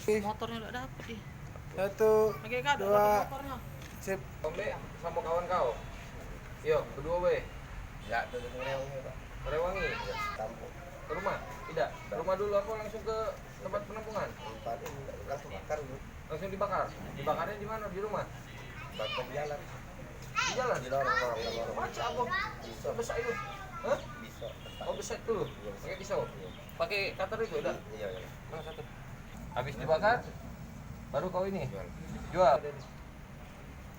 Motornya udah dapet nih. Satu, Oke kak, dua, motornya. sip. Ombe sama kawan kau. Yuk, berdua be. Ya, dari Rewangi, Pak. Rewangi. Ya, kampung. Ke rumah? Tidak. Ke rumah dulu apa langsung ke tempat penampungan? Tempat ini langsung bakar, Bu. Langsung dibakar. Dibakarnya di mana? Di rumah? Bakar di jalan. Di jalan. Di lorong. Baca apa? Pisau. Besar itu. Hah? Pisau. Oh, besar dulu. Pakai pisau. Pakai cutter itu udah. Iya, iya. Mana satu? Habis dibakar, baru kau ini Jual. jual.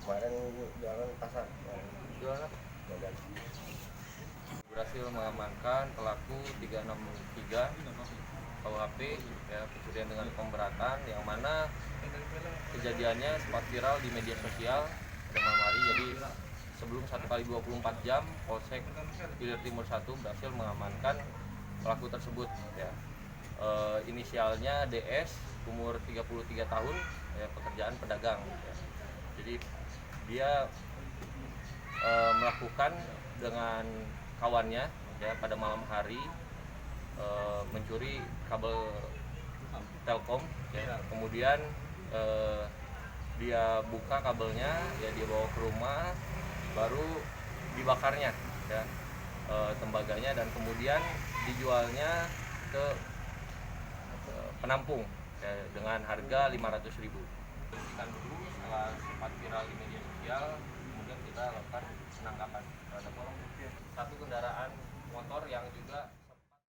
Kemarin jualan pasar. Jual apa? Jualan. Berhasil mengamankan pelaku 363 KUHP ya, pencurian dengan pemberatan, yang mana kejadiannya sempat viral di media sosial pada malam hari. Jadi sebelum 1x24 jam Polsek Hilir Timur 1 berhasil mengamankan pelaku tersebut ya. Inisialnya DS, umur 33 tahun ya, pekerjaan pedagang ya. Jadi dia melakukan dengan kawannya ya pada malam hari mencuri kabel Telkom ya. Kemudian dia buka kabelnya ya, dia bawa ke rumah, baru dibakarnya ya tembaganya, dan kemudian dijualnya ke penampung ya, dengan harga 500.000. Bersihkan dulu setelah sempat viral di media sosial, kemudian kita lakukan penangkapan terhadap satu kendaraan motor yang juga